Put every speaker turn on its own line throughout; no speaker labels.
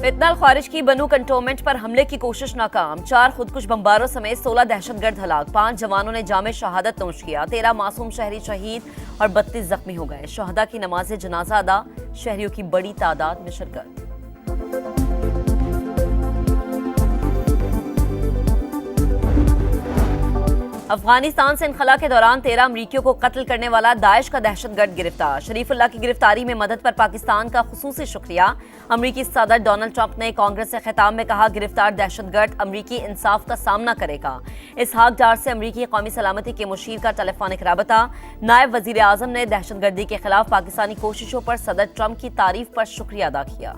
फितनल ख्वारिज की बनू कंटोनमेंट पर हमले की कोशिश नाकाम। 4 खुदकुश बमबारों समेत 16 दहशतगर्द हलाक। 5 जवानों ने जामे शहादत नोश किया। 13 मासूम शहरी शहीद और 32 जख्मी हो गए। शहदा की नमाज जनाजा अदा, शहरियों की बड़ी तादाद में शिरकत। अफगानिस्तान से इनखला के दौरान 13 अमरीकियों को कत्ल करने वाला दाइश का दहशतगर्द गिरफ्तार। शरीफुल्लाह की गिरफ्तारी में मदद पर पाकिस्तान का खुसूसी शुक्रिया। अमरीकी सदर डोनाल्ड ट्रंप ने कांग्रेस से खिताब में कहा, गिरफ्तार दहशतगर्द अमरीकी इंसाफ का सामना करेगा। इसहाक डार से अमरीकी कौमी सलामती के मुशीर का टेलीफोनिक राबता। नायब वजीर आजम ने दहशतगर्दी के खिलाफ पाकिस्तानी कोशिशों पर सदर ट्रंप की तारीफ पर शुक्रिया अदा किया।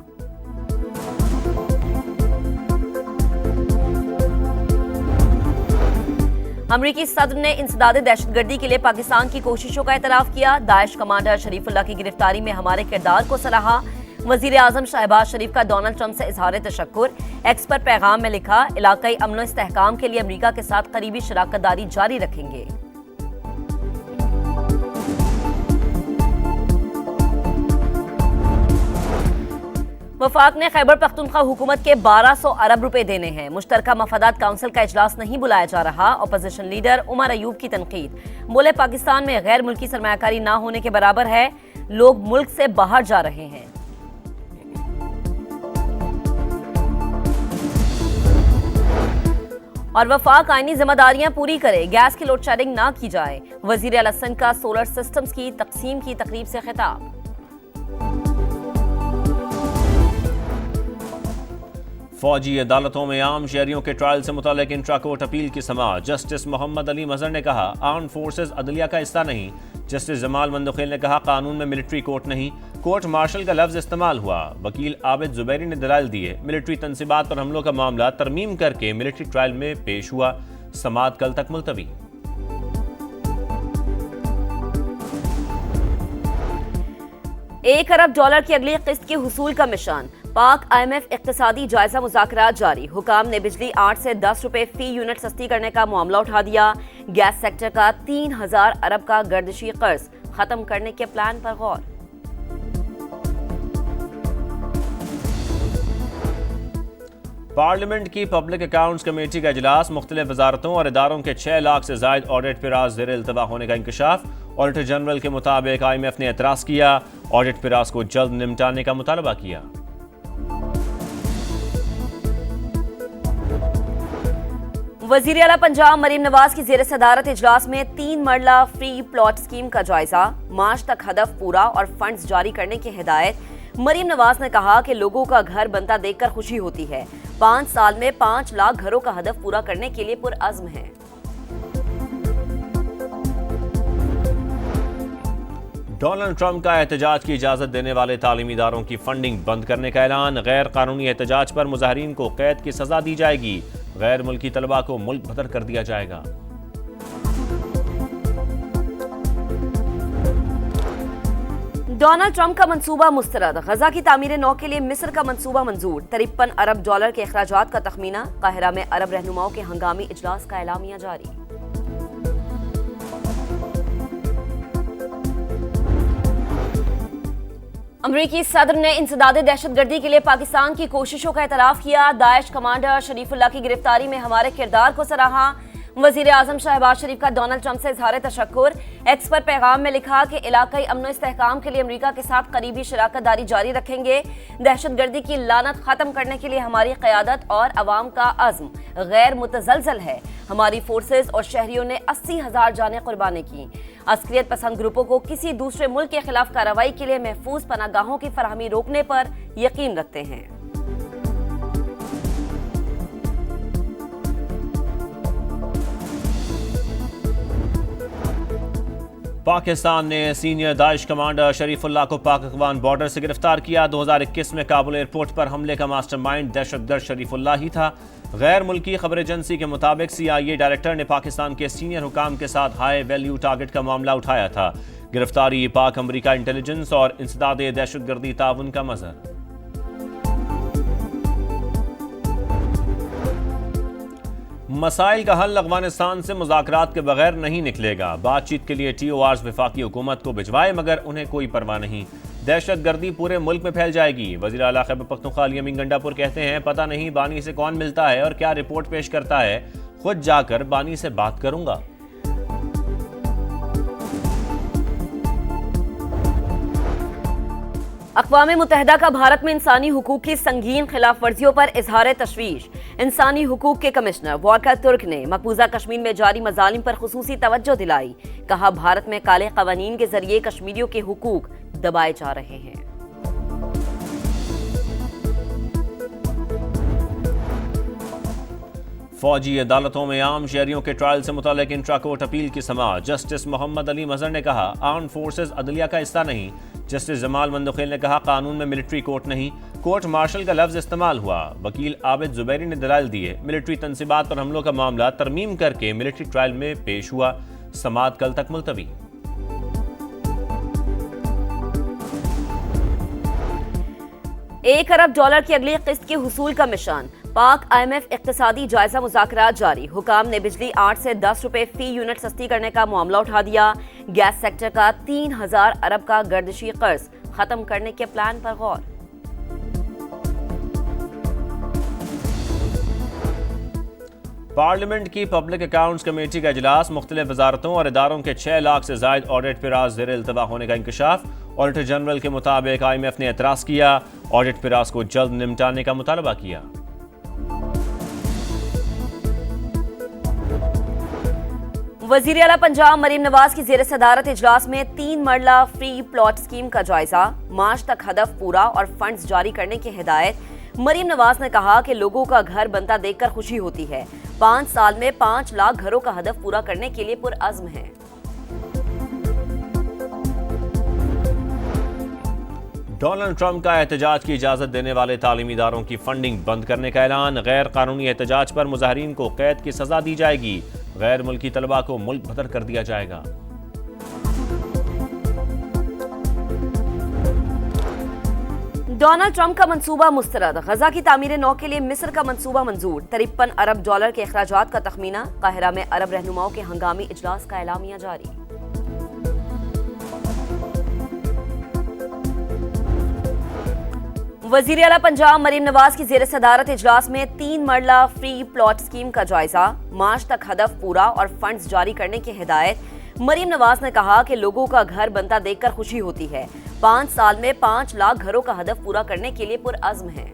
अमरीकी सदर ने इंसदाद दहशतगर्दी के लिए पाकिस्तान की कोशिशों का एतराफ किया। दाइश कमांडर शरीफुल्लाह की गिरफ्तारी में हमारे किरदार को सराहा। वजीर आजम शहबाज शरीफ का डोनाल्ड ट्रंप से इजहार तशक्कुर। एक्स पर पैगाम में लिखा, इलाकाई अमन व इस्तेहकाम के लिए अमरीका के साथ करीबी शराकतदारी जारी रखेंगे। वफाक ने खैबर पख्तूनख्वा हुकूमत के 1200 अरब रुपए देने हैं। मुश्तरका मफादात काउंसिल का इजलास नहीं बुलाया जा रहा। अपोजिशन लीडर उमर अयूब की तनकीद। बोले, पाकिस्तान में गैर मुल्की सरमायाकारी ना होने के बराबर है। लोग मुल्क से बाहर जा रहे हैं। और वफाक आईनी जिम्मेदारियां पूरी करे, गैस की लोड शेडिंग ना की जाए। वजीर आला सिंध का सोलर सिस्टम्स की तकसीम की तकरीब से खिताब।
फौजी अदालतों में आम शहरियों के ट्रायल से मुतालिक इंट्रा कोर्ट अपील की समाअत। जस्टिस मोहम्मद अली मजहर ने कहा, आर्म्ड फोर्सेज अदलिया का हिस्सा नहीं। जस्टिस जमाल मंदुखेल ने कहा, कानून में मिलिट्री कोर्ट नहीं, कोर्ट मार्शल का लफ्ज इस्तेमाल हुआ। वकील आबिद जुबैरी ने दलाल दिए, मिलिट्री तंसीबात पर हमलों का मामला तरमीम करके मिलिट्री ट्रायल में पेश हुआ। समाअत कल तक मुलतवी।
$1 अरब की अगली किस्त की हुसूल का मिशन। पाक IMF इक्तिसादी जायजा मुज़ाकरात जारी। हुकाम ने बिजली 8 से 10 रुपए फी यूनिट सस्ती करने का मामला उठा दिया। गैस सेक्टर का 3000 अरब का गर्दिशी कर्ज खत्म करने के प्लान पर गौर।
पार्लियामेंट की पब्लिक अकाउंट्स कमेटी का इजलास। मुख्तलिफ वजारतों और इदारों के 6 लाख से जायद ऑडिट पिराज ज़ेर इल्तवा होने का इंकशाफ। ऑडिटर जनरल के मुताबिक IMF ने एतराज़ किया, ऑडिट पिराज को जल्द निपटाने का मुतालबा किया।
वजीर आला पंजाब मरीम नवाज की जेर सदारत इजलास में 3 मरला फ्री प्लॉट स्कीम का जायजा। मार्च तक हदफ पूरा और फंड्स जारी करने की हिदायत। मरीम नवाज ने कहा कि लोगों का घर बनता देखकर खुशी होती है। 5 साल में 5 लाख घरों का हदफ पूरा करने के लिए पुरअज़्म है।
डोनाल्ड ट्रंप का एहतजाज की इजाजत देने वाले तालीमी इदारों की फंडिंग बंद करने का ऐलान। गैर कानूनी एहतजाज पर मुजाहिरीन को कैद की सजा दी जाएगी। गैर मुल्की तलबा को मुल्क बदर कर दिया जाएगा।
डोनाल्ड ट्रंप का मंसूबा मुस्तरद। गजा की तामीर नौ के लिए मिस्र का मंसूबा मंजूर। $53 अरब के अखराजात का तखमीना। काहिरा में अरब रहनुमाओं के हंगामी इजलास का एलामिया जारी। अमरीकी सदर ने इंसदाद दहशतगर्दी के लिए पाकिस्तान की कोशिशों का एतराफ किया। दाइश कमांडर शरीफुल्लाह की गिरफ्तारी में हमारे किरदार को सराहा। वजीर आजम शहबाज शरीफ का डोनाल्ड ट्रंप से इजहार तशक्कुर। एक्स पर पैगाम में लिखा कि इलाकाई अमन व इस्तेहकाम के लिए अमरीका के साथ करीबी शराकतदारी जारी रखेंगे। दहशतगर्दी की लानत खत्म करने के लिए हमारी क़यादत और अवाम का अज़्म गैर मुतज़लज़ल है। हमारी फोर्सेज और शहरियों ने 80,000 जानें कुर्बानी की। अस्करियत पसंद ग्रुपों को किसी दूसरे मुल्क के खिलाफ कार्रवाई के लिए महफूज पनागाहों की फराहमी रोकने पर यकीन रखते हैं।
पाकिस्तान ने सीनियर दाइश कमांडर शरीफुल्लाह को पाक अफगान बॉर्डर से गिरफ्तार किया। 2021 में काबुल एयरपोर्ट पर हमले का मास्टरमाइंड दहशतगर्द शरीफुल्लाह ही था। गैर मुल्की खबर एजेंसी के मुताबिक CIA डायरेक्टर ने पाकिस्तान के सीनियर हुकाम के साथ हाई वैल्यू टारगेट का मामला उठाया था। गिरफ्तारी पाक अमरीका इंटेलिजेंस और इंसदाद दहशतगर्दी ताउन का मज़हर। मसाइल का हल अफगानिस्तान से मुज़ाकरात के बगैर नहीं निकलेगा। बातचीत के लिए TORs वफाकी हुकूमत को भिजवाए मगर उन्हें कोई परवाह नहीं। दहशत गर्दी पूरे मुल्क में फैल जाएगी। वज़ीर आला खैबर पख्तूनख्वा अली अमीन गंडापुर कहते हैं, पता नहीं बानी से कौन मिलता है और क्या रिपोर्ट पेश करता है, खुद जाकर बानी से बात करूंगा।
अक़वाम मुत्तहिदा का भारत में इंसानी हुकूक की संगीन खिलाफ वर्जियों पर इजहार तशवीश। इंसानी हुकूक के कमिश्नर वॉकर तुर्क ने मकबूजा कश्मीर में जारी मजालिम पर खुसूसी तवज्जो दिलाई। कहा, भारत में काले कवानीन के जरिए कश्मीरियों के हुकूक दबाए जा रहे हैं।
फौजी अदालतों में आम शहरियों के ट्रायल से मुतालिक इंट्रा कोर्ट अपील की समाअत। जस्टिस मोहम्मद अली मजहर ने कहा, आर्म्ड फोर्सेज अदलिया का हिस्सा नहीं। जस्टिस जमाल मंदुखेल ने कहा, कानून में मिलिट्री कोर्ट नहीं, कोर्ट मार्शल का लफ्ज इस्तेमाल हुआ। वकील आबिद जुबैरी ने दलाल दिए, मिलिट्री तंसीबात पर हमलों का मामला तरमीम करके मिलिट्री ट्रायल में पेश हुआ। समाअत कल तक मुलतवी।
$1 अरब की अगली किस्त की हुसूल का मिशन। पाक IMF इक्तिसादी जायजा मुज़ाकरात जारी। हुकाम ने बिजली 8 से 10 रुपए फी यूनिट सस्ती करने का मामला उठा दिया। गैस सेक्टर का 3000 अरब का गर्दिशी कर्ज खत्म करने के प्लान पर गौर।
पार्लियामेंट की पब्लिक अकाउंट्स कमेटी का इजलास। मुख्तलिफ वजारतों और इदारों के 6 लाख से जायद ऑडिट पिराज ज़ेर इल्तवा होने का इंकशाफ। ऑडिटर जनरल के मुताबिक IMF ने एतराज़ किया, ऑडिट पिराज को जल्द निपटाने का मुतालबा किया।
वजीर आला पंजाब मरीम नवाज की जेर सदारत इजलास में 3 मरला फ्री प्लॉट स्कीम का जायजा। मार्च तक हदफ पूरा और फंड्स जारी करने की हिदायत। मरीम नवाज ने कहा कि लोगों का घर बनता देखकर खुशी होती है। 5 साल में 5 लाख घरों का हदफ पूरा करने के लिए पुरअज़्म है।
डोनाल्ड ट्रंप का एहतजाज की इजाजत देने वाले तालीमी इदारों की फंडिंग बंद करने का ऐलान। गैर कानूनी एहतजाज पर मुजाहिरीन को कैद की सजा दी जाएगी। गैर मुल्की तलबा को मुल्क बदर कर दिया जाएगा।
डोनाल्ड ट्रंप का मंसूबा मुस्तरद। गजा की तामीर नौ के लिए मिस्र का मंसूबा मंजूर। $53 अरब के अखराजात का तखमीना। काहिरा में अरब रहनुमाओं के हंगामी इजलास का एलामिया जारी। वजीर आला पंजाब मरीम नवाज की जेर सदारत इजलास में 3 मरला फ्री प्लॉट स्कीम का जायजा। मार्च तक हदफ पूरा और फंड्स जारी करने की हिदायत। मरीम नवाज ने कहा कि लोगों का घर बनता देखकर खुशी होती है। 5 साल में 5 लाख घरों का हदफ पूरा करने के लिए पुरअज़्म है।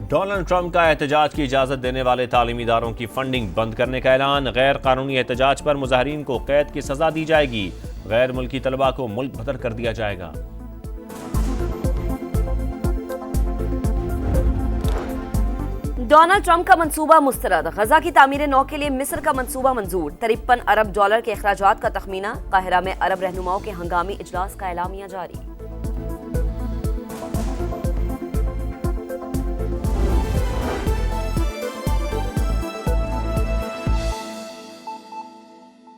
डोनाल्ड ट्रंप का एहतजाज की इजाजत देने वाले तालीमी इदारों की फंडिंग बंद करने का ऐलान। गैर कानूनी एहतजाज पर मुजाहिरीन को कैद की सजा दी जाएगी। गैर मुल्की तलबा को मुल्क बदर कर दिया जाएगा।
डोनाल्ड ट्रंप का मंसूबा मुस्तरद। गजा की तामीर नौ के लिए मिस्र का मंसूबा मंजूर। $53 अरब के अखराजात का तखमीना। काहिरा में अरब रहनुमाओं के हंगामी इजलास का एलामिया जारी।